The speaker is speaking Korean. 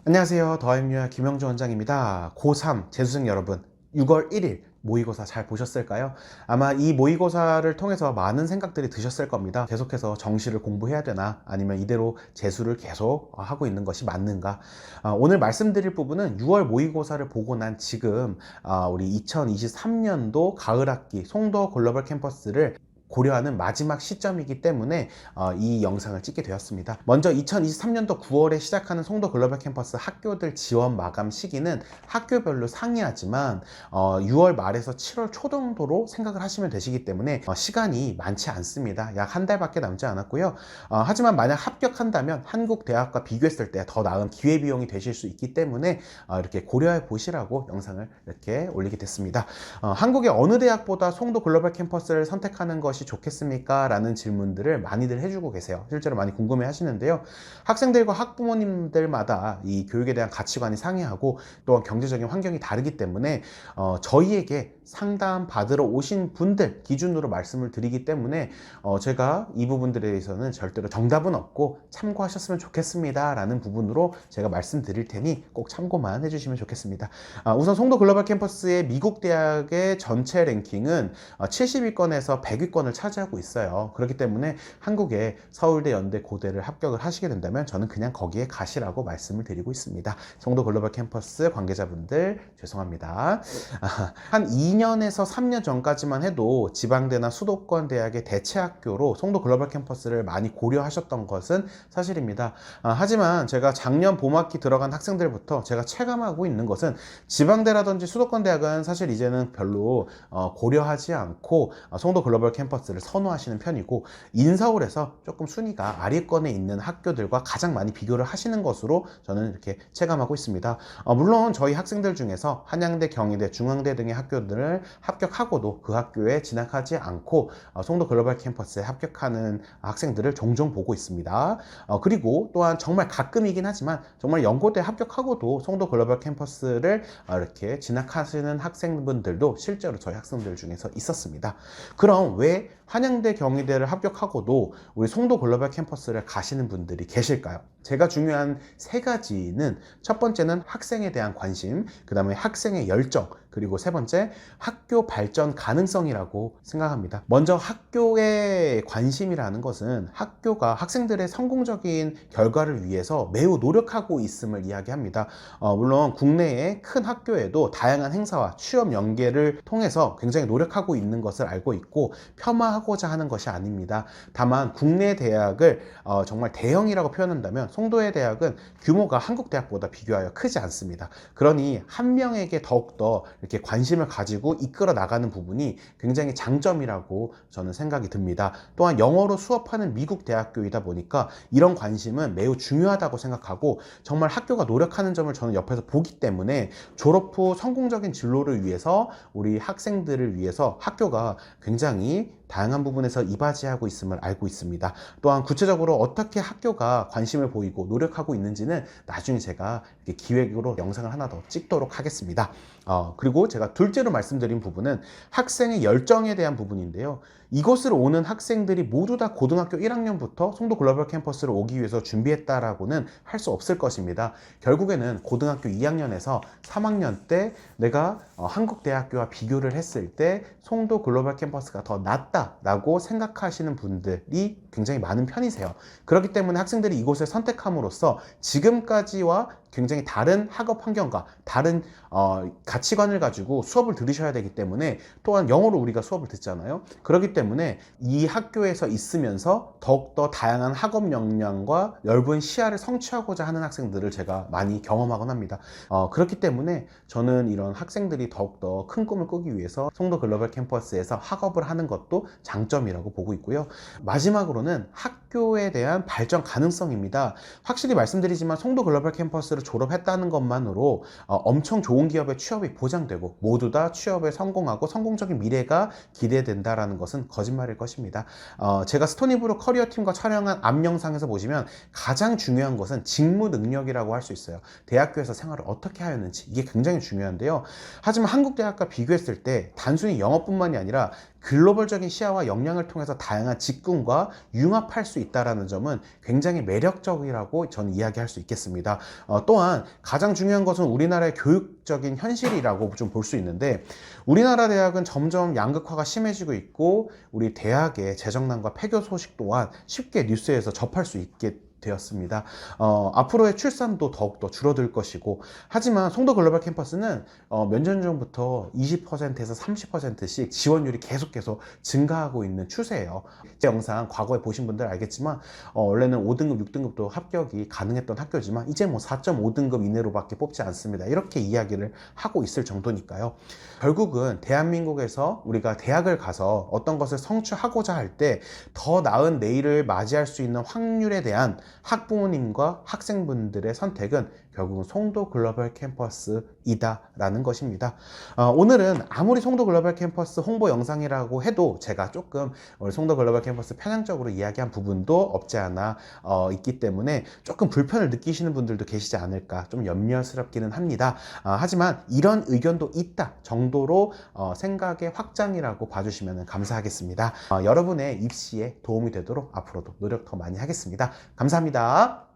안녕하세요. 더하임유아 김영주 원장입니다. 고3 재수생 여러분, 6월 1일 모의고사 잘 보셨을까요? 아마 이 모의고사를 통해서 많은 생각들이 드셨을 겁니다. 계속해서 정시를 공부해야 되나, 아니면 이대로 재수를 계속 하고 있는 것이 맞는가. 오늘 말씀드릴 부분은 6월 모의고사를 보고 난 지금 우리 2023년도 가을학기 송도 글로벌 캠퍼스를 고려하는 마지막 시점이기 때문에 이 영상을 찍게 되었습니다. 먼저 2023년도 9월에 시작하는 송도 글로벌 캠퍼스 학교들 지원 마감 시기는 학교별로 상이하지만 6월 말에서 7월 초 정도로 생각을 하시면 되시기 때문에 시간이 많지 않습니다. 약 한 달밖에 남지 않았고요. 하지만 만약 합격한다면 한국 대학과 비교했을 때 더 나은 기회비용이 되실 수 있기 때문에 이렇게 고려해 보시라고 영상을 이렇게 올리게 됐습니다. 한국의 어느 대학보다 송도 글로벌 캠퍼스를 선택하는 것이 좋겠습니까? 라는 질문들을 많이들 해주고 계세요. 실제로 많이 궁금해 하시는데요. 학생들과 학부모님들마다 이 교육에 대한 가치관이 상이하고 또한 경제적인 환경이 다르기 때문에 저희에게 상담 받으러 오신 분들 기준으로 말씀을 드리기 때문에 제가 이 부분들에 대해서는 절대로 정답은 없고 참고하셨으면 좋겠습니다 라는 부분으로 제가 말씀드릴 테니 꼭 참고만 해주시면 좋겠습니다. 우선 송도 글로벌 캠퍼스의 미국 대학의 전체 랭킹은 70위권에서 100위권을 차지하고 있어요. 그렇기 때문에 한국의 서울대, 연대, 고대를 합격을 하시게 된다면 저는 그냥 거기에 가시라고 말씀을 드리고 있습니다. 송도 글로벌 캠퍼스 관계자분들 죄송합니다. 한 2년에서 3년 전까지만 해도 지방대나 수도권 대학의 대체학교로 송도 글로벌 캠퍼스를 많이 고려하셨던 것은 사실입니다. 하지만 제가 작년 봄학기 들어간 학생들부터 제가 체감하고 있는 것은 지방대라든지 수도권 대학은 사실 이제는 별로 고려하지 않고 송도 글로벌 캠퍼스를 선호하시는 편이고, 인서울에서 조금 순위가 아래권에 있는 학교들과 가장 많이 비교를 하시는 것으로 저는 이렇게 체감하고 있습니다. 물론 저희 학생들 중에서 한양대, 경희대, 중앙대 등의 학교들을 합격하고도 그 학교에 진학하지 않고 송도 글로벌 캠퍼스에 합격하는 학생들을 종종 보고 있습니다. 그리고 또한 정말 가끔이긴 하지만 정말 연고대 합격하고도 송도 글로벌 캠퍼스를 이렇게 진학하시는 학생분들도 실제로 저희 학생들 중에서 있었습니다. 그럼 왜 한양대, 경희대를 합격하고도 우리 송도 글로벌 캠퍼스를 가시는 분들이 계실까요? 제가 중요한 세 가지는, 첫 번째는 학생에 대한 관심, 그 다음에 학생의 열정, 그리고 세 번째 학교 발전 가능성이라고 생각합니다. 먼저 학교의 관심이라는 것은 학교가 학생들의 성공적인 결과를 위해서 매우 노력하고 있음을 이야기합니다. 물론 국내의 큰 학교에도 다양한 행사와 취업 연계를 통해서 굉장히 노력하고 있는 것을 알고 있고 폄하하고자 하는 것이 아닙니다. 다만 국내 대학을 정말 대형이라고 표현한다면 송도의 대학은 규모가 한국 대학보다 비교하여 크지 않습니다. 그러니 한 명에게 더욱더 이렇게 관심을 가지고 이끌어 나가는 부분이 굉장히 장점이라고 저는 생각이 듭니다. 또한 영어로 수업하는 미국 대학교이다 보니까 이런 관심은 매우 중요하다고 생각하고, 정말 학교가 노력하는 점을 저는 옆에서 보기 때문에 졸업 후 성공적인 진로를 위해서 우리 학생들을 위해서 학교가 굉장히 다양한 부분에서 이바지하고 있음을 알고 있습니다. 또한 구체적으로 어떻게 학교가 관심을 보이고 노력하고 있는지는 나중에 제가 이렇게 기획으로 영상을 하나 더 찍도록 하겠습니다. 그리고 제가 둘째로 말씀드린 부분은 학생의 열정에 대한 부분인데요. 이곳을 오는 학생들이 모두 다 고등학교 1학년부터 송도 글로벌 캠퍼스를 오기 위해서 준비했다라고는 할 수 없을 것입니다. 결국에는 고등학교 2학년에서 3학년 때 내가 한국 대학교와 비교를 했을 때 송도 글로벌 캠퍼스가 더 낫다라고 생각하시는 분들이 굉장히 많은 편이세요. 그렇기 때문에 학생들이 이곳을 선택함으로써 지금까지와 굉장히 다른 학업 환경과 다른 가치관을 가지고 수업을 들으셔야 되기 때문에, 또한 영어로 우리가 수업을 듣잖아요. 그렇기 때문에 이 학교에서 있으면서 더욱더 다양한 학업 역량과 넓은 시야를 성취하고자 하는 학생들을 제가 많이 경험하곤 합니다. 그렇기 때문에 저는 이런 학생들이 더욱더 큰 꿈을 꾸기 위해서 송도 글로벌 캠퍼스에서 학업을 하는 것도 장점이라고 보고 있고요. 마지막으로는 학교에 대한 발전 가능성입니다. 확실히 말씀드리지만 송도 글로벌 캠퍼스를 졸업했다는 것만으로 엄청 좋은 기업에 취업이 보장되고 모두 다 취업에 성공하고 성공적인 미래가 기대된다라는 것은 거짓말일 것입니다. 제가 스토니브룩 커리어팀과 촬영한 앞 영상에서 보시면 가장 중요한 것은 직무 능력이라고 할 수 있어요. 대학교에서 생활을 어떻게 하였는지, 이게 굉장히 중요한데요. 하지만 한국 대학과 비교했을 때 단순히 영어뿐만이 아니라 글로벌적인 시야와 역량을 통해서 다양한 직군과 융합할 수 있다는 점은 굉장히 매력적이라고 저는 이야기할 수 있겠습니다. 또한 가장 중요한 것은 우리나라의 교육적인 현실이라고 좀 볼 수 있는데, 우리나라 대학은 점점 양극화가 심해지고 있고 우리 대학의 재정난과 폐교 소식 또한 쉽게 뉴스에서 접할 수 있게 되었습니다. 앞으로의 출산도 더욱더 줄어들 것이고, 하지만 송도 글로벌 캠퍼스는 몇 년 전부터 20%에서 30%씩 지원율이 계속해서 증가하고 있는 추세예요. 제 영상 과거에 보신 분들 알겠지만 원래는 5등급, 6등급도 합격이 가능했던 학교지만 이제 뭐 4.5등급 이내로밖에 뽑지 않습니다. 이렇게 이야기를 하고 있을 정도니까요. 결국은 대한민국에서 우리가 대학을 가서 어떤 것을 성취하고자 할 때 더 나은 내일을 맞이할 수 있는 확률에 대한 학부모님과 학생분들의 선택은 결국은 송도 글로벌 캠퍼스이다 라는 것입니다. 오늘은 아무리 송도 글로벌 캠퍼스 홍보 영상이라고 해도 제가 조금 우리 송도 글로벌 캠퍼스 편향적으로 이야기한 부분도 없지 않아 있기 때문에 조금 불편을 느끼시는 분들도 계시지 않을까 좀 염려스럽기는 합니다. 하지만 이런 의견도 있다 정도로 생각의 확장이라고 봐주시면 감사하겠습니다. 여러분의 입시에 도움이 되도록 앞으로도 노력 더 많이 하겠습니다. 감사합니다.